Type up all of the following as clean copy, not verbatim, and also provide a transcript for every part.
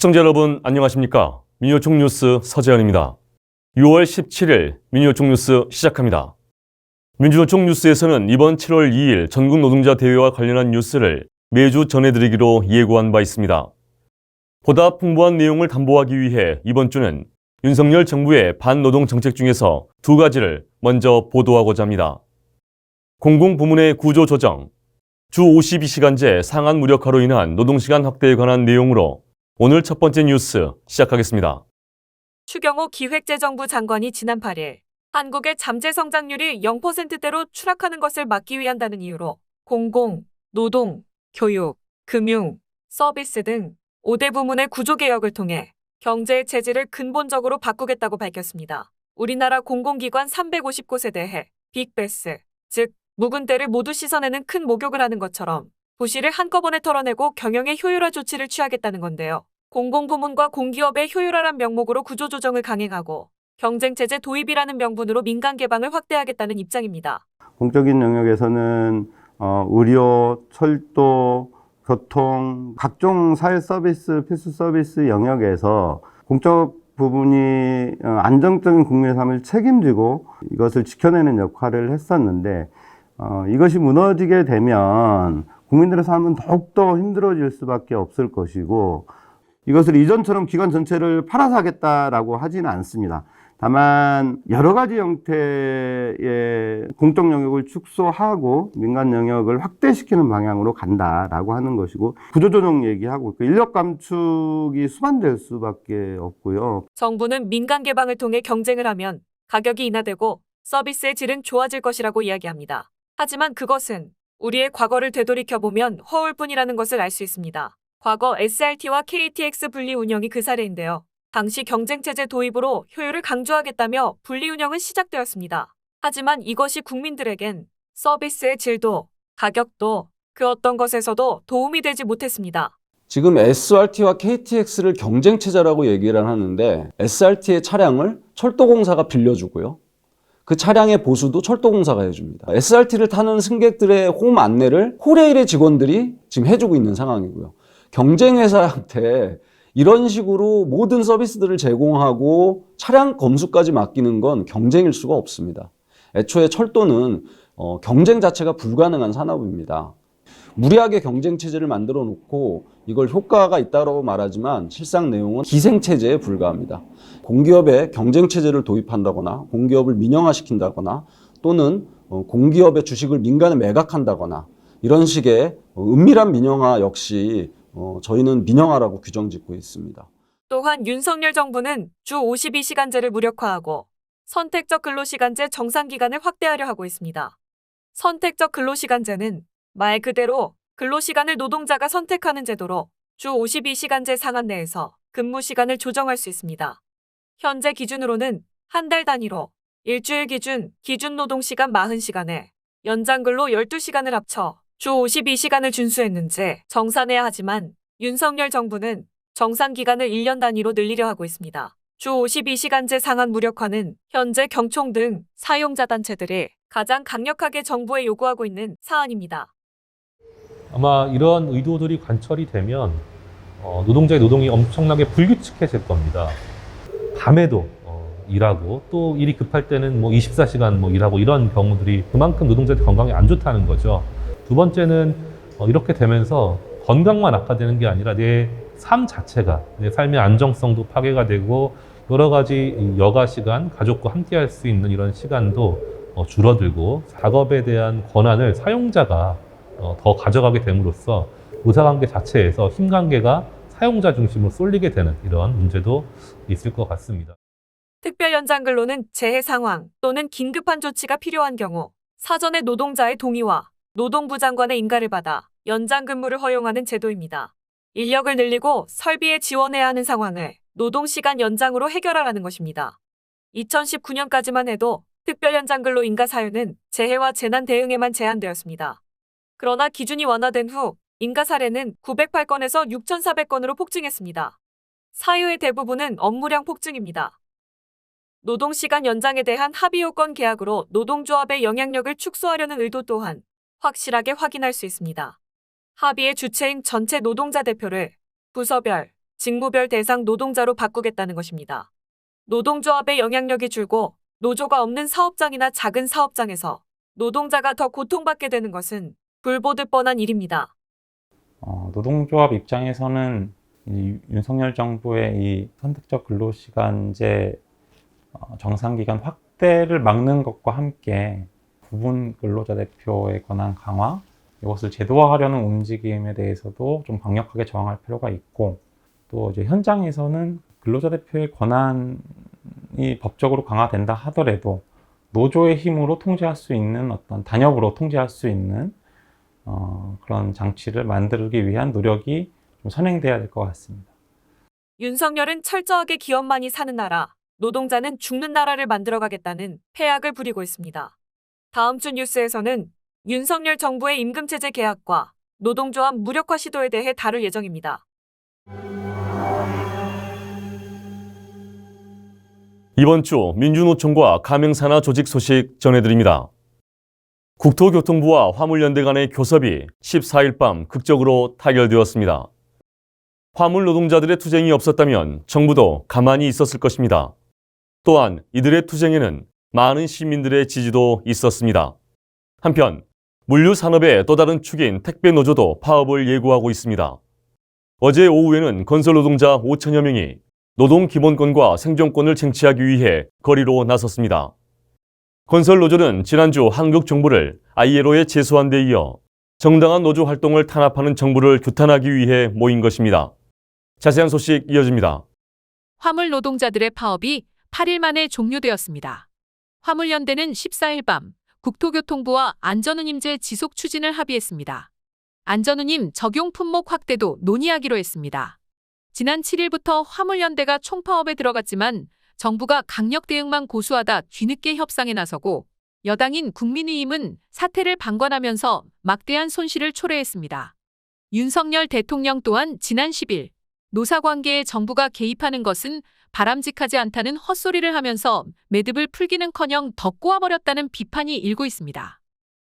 시청자 여러분 안녕하십니까? 민요총 뉴스 서재현입니다. 6월 17일 민요총 뉴스 시작합니다. 민주노총 뉴스에서는 이번 7월 2일 전국 노동자 대회와 관련한 뉴스를 매주 전해드리기로 예고한 바 있습니다. 보다 풍부한 내용을 담보하기 위해 이번 주는 윤석열 정부의 반노동 정책 중에서 두 가지를 먼저 보도하고자 합니다. 공공부문의 구조 조정, 주 52시간제 상한 무력화로 인한 노동시간 확대에 관한 내용으로 오늘 첫 번째 뉴스 시작하겠습니다. 추경호 기획재정부 장관이 지난 8일 한국의 잠재 성장률이 0%대로 추락하는 것을 막기 위한다는 이유로 공공, 노동, 교육, 금융, 서비스 등 5대 부문의 구조개혁을 통해 경제의 체질을 근본적으로 바꾸겠다고 밝혔습니다. 우리나라 공공기관 350곳에 대해 빅베스, 즉 묵은 때를 모두 씻어내는 큰 목욕을 하는 것처럼 부실을 한꺼번에 털어내고 경영의 효율화 조치를 취하겠다는 건데요. 공공부문과 공기업의 효율화란 명목으로 구조조정을 강행하고 경쟁체제 도입이라는 명분으로 민간 개방을 확대하겠다는 입장입니다. 공적인 영역에서는 의료, 철도, 교통, 각종 사회 서비스, 필수 서비스 영역에서 공적 부분이 안정적인 국민의 삶을 책임지고 이것을 지켜내는 역할을 했었는데 이것이 무너지게 되면 국민들의 삶은 더욱더 힘들어질 수밖에 없을 것이고 이것을 이전처럼 기관 전체를 팔아서 하겠다라고 하지는 않습니다. 다만 여러 가지 형태의 공적 영역을 축소하고 민간 영역을 확대시키는 방향으로 간다라고 하는 것이고 구조조정 얘기하고 인력 감축이 수반될 수밖에 없고요. 정부는 민간 개방을 통해 경쟁을 하면 가격이 인하되고 서비스의 질은 좋아질 것이라고 이야기합니다. 하지만 그것은 우리의 과거를 되돌이켜보면 허울뿐이라는 것을 알 수 있습니다. 과거 SRT와 KTX 분리 운영이 그 사례인데요. 당시 경쟁체제 도입으로 효율을 강조하겠다며 분리 운영은 시작되었습니다. 하지만 이것이 국민들에겐 서비스의 질도, 가격도 그 어떤 것에서도 도움이 되지 못했습니다. 지금 SRT와 KTX를 경쟁체제라고 얘기를 하는데 SRT의 차량을 철도공사가 빌려주고요. 그 차량의 보수도 철도공사가 해줍니다. SRT를 타는 승객들의 홈 안내를 코레일의 직원들이 지금 해주고 있는 상황이고요. 경쟁회사한테 이런 식으로 모든 서비스들을 제공하고 차량 검수까지 맡기는 건 경쟁일 수가 없습니다. 애초에 철도는 경쟁 자체가 불가능한 산업입니다. 무리하게 경쟁체제를 만들어 놓고 이걸 효과가 있다고 말하지만 실상 내용은 기생체제에 불과합니다. 공기업에 경쟁체제를 도입한다거나 공기업을 민영화시킨다거나 또는 공기업의 주식을 민간에 매각한다거나 이런 식의 은밀한 민영화 역시 저희는 민영화라고 규정짓고 있습니다. 또한 윤석열 정부는 주 52시간제를 무력화하고 선택적 근로시간제 정상기간을 확대하려 하고 있습니다. 선택적 근로시간제는 말 그대로 근로시간을 노동자가 선택하는 제도로 주 52시간제 상한 내에서 근무시간을 조정할 수 있습니다. 현재 기준으로는 한 달 단위로 일주일 기준 노동시간 40시간에 연장근로 12시간을 합쳐 주 52시간을 준수했는지 정산해야 하지만 윤석열 정부는 정산기간을 1년 단위로 늘리려 하고 있습니다. 주 52시간제 상한 무력화는 현재 경총 등 사용자 단체들이 가장 강력하게 정부에 요구하고 있는 사안입니다. 아마 이런 의도들이 관철이 되면 노동자의 노동이 엄청나게 불규칙해질 겁니다. 밤에도 일하고 또 일이 급할 때는 24시간 일하고 이런 경우들이 그만큼 노동자들 건강에 안 좋다는 거죠. 두 번째는 이렇게 되면서 건강만 악화되는 게 아니라 내 삶 자체가 내 삶의 안정성도 파괴가 되고 여러 가지 여가 시간, 가족과 함께 할 수 있는 이런 시간도 줄어들고 작업에 대한 권한을 사용자가 더 가져가게 됨으로써 의사관계 자체에서 힘관계가 사용자 중심으로 쏠리게 되는 이런 문제도 있을 것 같습니다. 특별 연장근로는 재해 상황 또는 긴급한 조치가 필요한 경우 사전에 노동자의 동의와 노동부 장관의 인가를 받아 연장 근무를 허용하는 제도입니다. 인력을 늘리고 설비에 지원해야 하는 상황을 노동시간 연장으로 해결하라는 것입니다. 2019년까지만 해도 특별 연장근로 인가 사유는 재해와 재난 대응에만 제한되었습니다. 그러나 기준이 완화된 후 인가 사례는 908건에서 6,400건으로 폭증했습니다. 사유의 대부분은 업무량 폭증입니다. 노동시간 연장에 대한 합의 요건 계약으로 노동조합의 영향력을 축소하려는 의도 또한 확실하게 확인할 수 있습니다. 합의의 주체인 전체 노동자 대표를 부서별, 직무별 대상 노동자로 바꾸겠다는 것입니다. 노동조합의 영향력이 줄고 노조가 없는 사업장이나 작은 사업장에서 노동자가 더 고통받게 되는 것은 불보듯 뻔한 일입니다. 노동조합 입장에서는 이 윤석열 정부의 이 선택적 근로시간제 정상기간 확대를 막는 것과 함께 부분 근로자 대표의 권한 강화, 이것을 제도화하려는 움직임에 대해서도 좀 강력하게 저항할 필요가 있고, 또 이제 현장에서는 근로자 대표의 권한이 법적으로 강화된다 하더라도 노조의 힘으로 통제할 수 있는 어떤 단협으로 통제할 수 있는 그런 장치를 만들기 위한 노력이 좀 선행돼야 될 것 같습니다. 윤석열은 철저하게 기업만이 사는 나라, 노동자는 죽는 나라를 만들어가겠다는 패악을 부리고 있습니다. 다음 주 뉴스에서는 윤석열 정부의 임금체제 개혁과 노동조합 무력화 시도에 대해 다룰 예정입니다. 이번 주 민주노총과 가맹산하 조직 소식 전해드립니다. 국토교통부와 화물연대 간의 교섭이 14일 밤 극적으로 타결되었습니다. 화물 노동자들의 투쟁이 없었다면 정부도 가만히 있었을 것입니다. 또한 이들의 투쟁에는 많은 시민들의 지지도 있었습니다. 한편 물류산업의 또 다른 축인 택배노조도 파업을 예고하고 있습니다. 어제 오후에는 건설노동자 5천여 명이 노동기본권과 생존권을 쟁취하기 위해 거리로 나섰습니다. 건설노조는 지난주 한국 정부를 ILO에 제소한 데 이어 정당한 노조 활동을 탄압하는 정부를 규탄하기 위해 모인 것입니다. 자세한 소식 이어집니다. 화물 노동자들의 파업이 8일 만에 종료되었습니다. 화물연대는 14일 밤 국토교통부와 안전운임제 지속 추진을 합의했습니다. 안전운임 적용 품목 확대도 논의하기로 했습니다. 지난 7일부터 화물연대가 총파업에 들어갔지만 정부가 강력 대응만 고수하다 뒤늦게 협상에 나서고 여당인 국민의힘은 사태를 방관하면서 막대한 손실을 초래했습니다. 윤석열 대통령 또한 지난 10일 노사관계에 정부가 개입하는 것은 바람직하지 않다는 헛소리를 하면서 매듭을 풀기는커녕 더 꼬아버렸다는 비판이 일고 있습니다.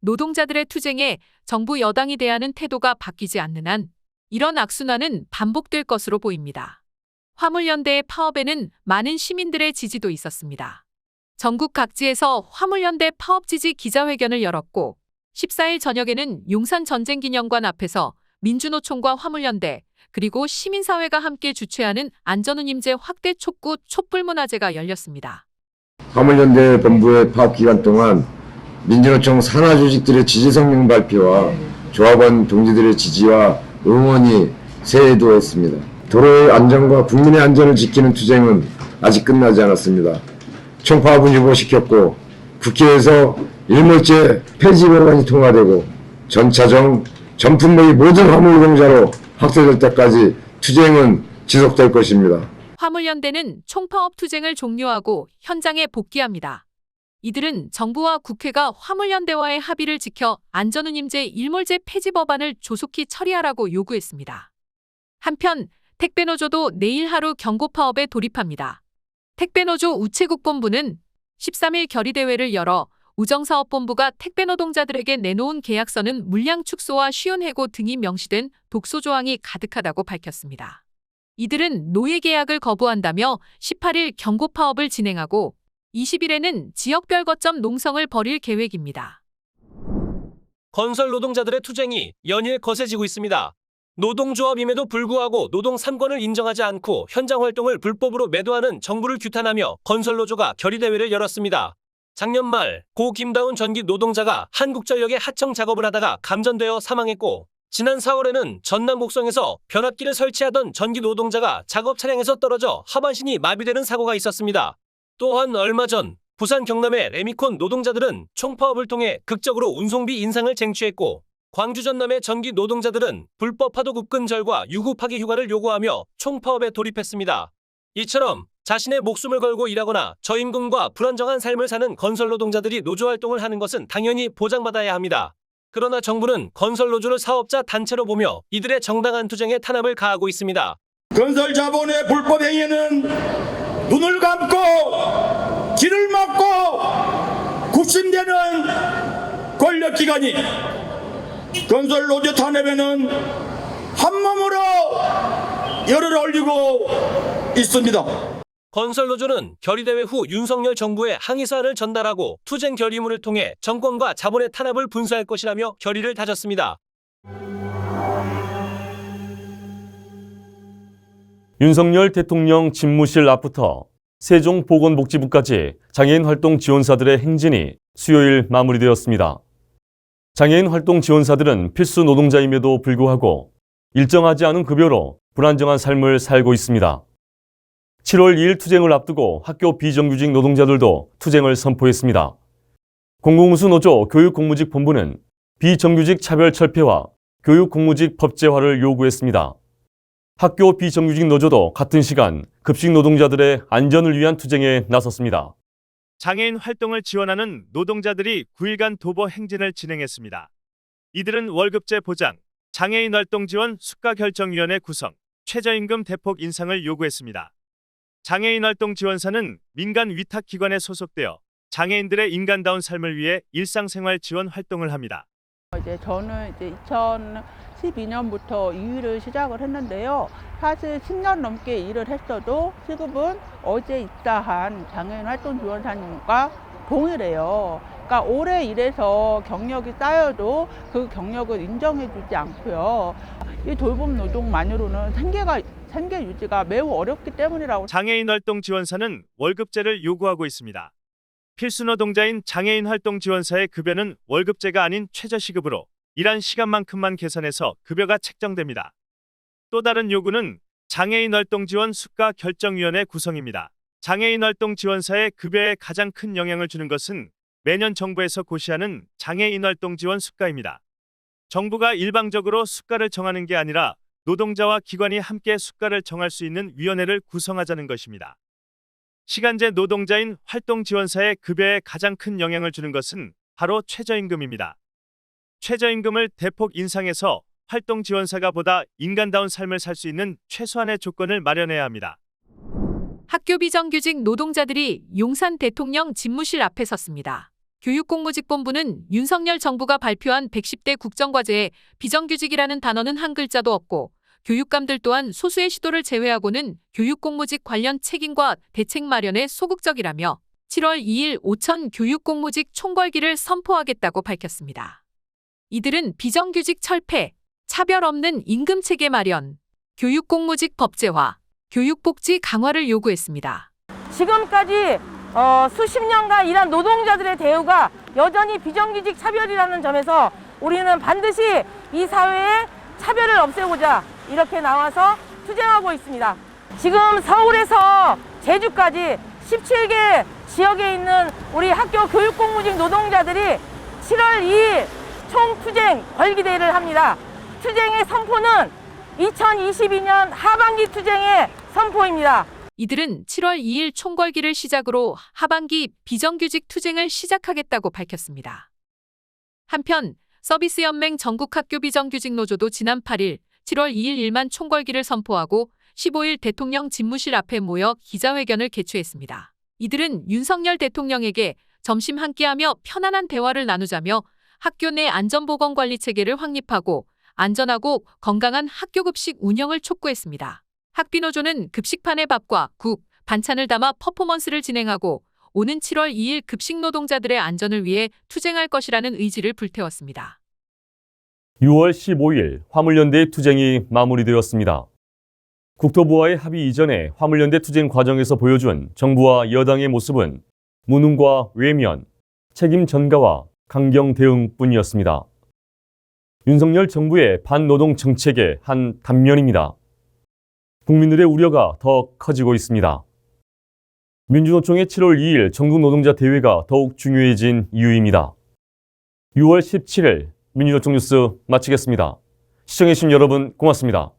노동자들의 투쟁에 정부 여당이 대하는 태도가 바뀌지 않는 한 이런 악순환은 반복될 것으로 보입니다. 화물연대의 파업에는 많은 시민들의 지지도 있었습니다. 전국 각지에서 화물연대 파업 지지 기자회견을 열었고 14일 저녁에는 용산전쟁기념관 앞에서 민주노총과 화물연대 그리고 시민사회가 함께 주최하는 안전운임제 확대 촉구 촛불문화제가 열렸습니다. 화물연대 본부의 파업 기간 동안 민주노총 산하 조직들의 지지 성명 발표와 조합원 동지들의 지지와 응원이 세도했습니다. 도로의 안전과 국민의 안전을 지키는 투쟁은 아직 끝나지 않았습니다. 총파업은 유보시켰고 국회에서 일몰제 폐지 법안이 통과되고 전차정, 전품목이 모든 화물 노동자로 확대될 때까지 투쟁은 지속될 것입니다. 화물연대는 총파업 투쟁을 종료하고 현장에 복귀합니다. 이들은 정부와 국회가 화물연대와의 합의를 지켜 안전운임제 일몰제 폐지 법안을 조속히 처리하라고 요구했습니다. 한편 택배노조도 내일 하루 경고파업에 돌입합니다. 택배노조 우체국본부는 13일 결의대회를 열어 우정사업본부가 택배노동자들에게 내놓은 계약서는 물량 축소와 쉬운 해고 등이 명시된 독소 조항이 가득하다고 밝혔습니다. 이들은 노예 계약을 거부한다며 18일 경고파업을 진행하고 20일에는 지역별 거점 농성을 벌일 계획입니다. 건설 노동자들의 투쟁이 연일 거세지고 있습니다. 노동조합임에도 불구하고 노동 3권을 인정하지 않고 현장 활동을 불법으로 매도하는 정부를 규탄하며 건설노조가 결의대회를 열었습니다. 작년 말 고 김다운 전기 노동자가 한국전력에 하청 작업을 하다가 감전되어 사망했고 지난 4월에는 전남 목성에서 변압기를 설치하던 전기 노동자가 작업 차량에서 떨어져 하반신이 마비되는 사고가 있었습니다. 또한 얼마 전 부산 경남의 레미콘 노동자들은 총파업을 통해 극적으로 운송비 인상을 쟁취했고 광주 전남의 전기 노동자들은 불법 파도 급근절과 유구 파기 휴가를 요구하며 총파업에 돌입했습니다. 이처럼 자신의 목숨을 걸고 일하거나 저임금과 불안정한 삶을 사는 건설 노동자들이 노조 활동을 하는 것은 당연히 보장받아야 합니다. 그러나 정부는 건설 노조를 사업자 단체로 보며 이들의 정당한 투쟁에 탄압을 가하고 있습니다. 건설 자본의 불법 행위는 눈을 감고 귀를 막고 굽신대는 권력기관이 건설 노조 탄압에는 한 몸으로 열을 올리고 있습니다. 건설노조는 결의대회 후 윤석열 정부에 항의사안을 전달하고 투쟁 결의문을 통해 정권과 자본의 탄압을 분사할 것이라며 결의를 다졌습니다. 윤석열 대통령 집무실 앞부터 세종보건복지부까지 장애인 활동 지원사들의 행진이 수요일 마무리되었습니다. 장애인 활동 지원사들은 필수 노동자임에도 불구하고 일정하지 않은 급여로 불안정한 삶을 살고 있습니다. 7월 2일 투쟁을 앞두고 학교 비정규직 노동자들도 투쟁을 선포했습니다. 공공운수노조 교육공무직본부는 비정규직 차별 철폐와 교육공무직 법제화를 요구했습니다. 학교 비정규직 노조도 같은 시간 급식 노동자들의 안전을 위한 투쟁에 나섰습니다. 장애인 활동을 지원하는 노동자들이 9일간 도보 행진을 진행했습니다. 이들은 월급제 보장, 장애인 활동 지원 수가결정위원회 구성, 최저임금 대폭 인상을 요구했습니다. 장애인 활동 지원사는 민간 위탁기관에 소속되어 장애인들의 인간다운 삶을 위해 일상생활 지원 활동을 합니다. 저는 2012년부터 이 일을 시작을 했는데요. 사실 10년 넘게 일을 했어도 시급은 어제 입사한 장애인 활동 지원사님과 동일해요. 그러니까 오래 일해서 경력이 쌓여도 그 경력을 인정해주지 않고요. 이 돌봄 노동만으로는 생계 유지가 매우 어렵기 때문이라고. 장애인 활동 지원사는 월급제를 요구하고 있습니다. 필수 노동자인 장애인 활동 지원사의 급여는 월급제가 아닌 최저시급으로 일한 시간만큼만 계산해서 급여가 책정됩니다. 또 다른 요구는 장애인 활동 지원 수가 결정위원회 구성입니다. 장애인 활동 지원사의 급여에 가장 큰 영향을 주는 것은 매년 정부에서 고시하는 장애인 활동 지원 수가입니다. 정부가 일방적으로 수가를 정하는 게 아니라 노동자와 기관이 함께 수가를 정할 수 있는 위원회를 구성하자는 것입니다. 시간제 노동자인 활동 지원사의 급여에 가장 큰 영향을 주는 것은 바로 최저임금입니다. 최저임금을 대폭 인상해서 활동 지원사가 보다 인간다운 삶을 살 수 있는 최소한의 조건을 마련해야 합니다. 학교 비정규직 노동자들이 용산 대통령 집무실 앞에 섰습니다. 교육공무직본부는 윤석열 정부가 발표한 110대 국정과제에 비정규직이라는 단어는 한 글자도 없고 교육감들 또한 소수의 시도를 제외하고는 교육공무직 관련 책임과 대책 마련에 소극적이라며 7월 2일 5천 교육공무직 총궐기를 선포하겠다고 밝혔습니다. 이들은 비정규직 철폐, 차별 없는 임금체계 마련, 교육공무직 법제화, 교육복지 강화를 요구했습니다. 지금까지 수십 년간 일한 노동자들의 대우가 여전히 비정규직 차별이라는 점에서 우리는 반드시 이 사회의 차별을 없애고자 이렇게 나와서 투쟁하고 있습니다. 지금 서울에서 제주까지 17개 지역에 있는 우리 학교 교육공무직 노동자들이 7월 2일 총투쟁 걸기대회를 합니다. 투쟁의 선포는 2022년 하반기 투쟁의 선포입니다. 이들은 7월 2일 총궐기를 시작으로 하반기 비정규직 투쟁을 시작하겠다고 밝혔습니다. 한편 서비스연맹 전국학교 비정규직 노조도 지난 8일 7월 2일 1만 총궐기를 선포하고 15일 대통령 집무실 앞에 모여 기자회견을 개최했습니다. 이들은 윤석열 대통령에게 점심 함께하며 편안한 대화를 나누자며 학교 내 안전보건관리 체계를 확립하고 안전하고 건강한 학교급식 운영을 촉구했습니다. 학비노조는 급식판에 밥과 국, 반찬을 담아 퍼포먼스를 진행하고 오는 7월 2일 급식 노동자들의 안전을 위해 투쟁할 것이라는 의지를 불태웠습니다. 6월 15일 화물연대의 투쟁이 마무리되었습니다. 국토부와의 합의 이전에 화물연대 투쟁 과정에서 보여준 정부와 여당의 모습은 무능과 외면, 책임 전가와 강경 대응뿐이었습니다. 윤석열 정부의 반노동 정책의 한 단면입니다. 국민들의 우려가 더 커지고 있습니다. 민주노총의 7월 2일 전국 노동자 대회가 더욱 중요해진 이유입니다. 6월 17일 민주노총 뉴스 마치겠습니다. 시청해주신 여러분 고맙습니다.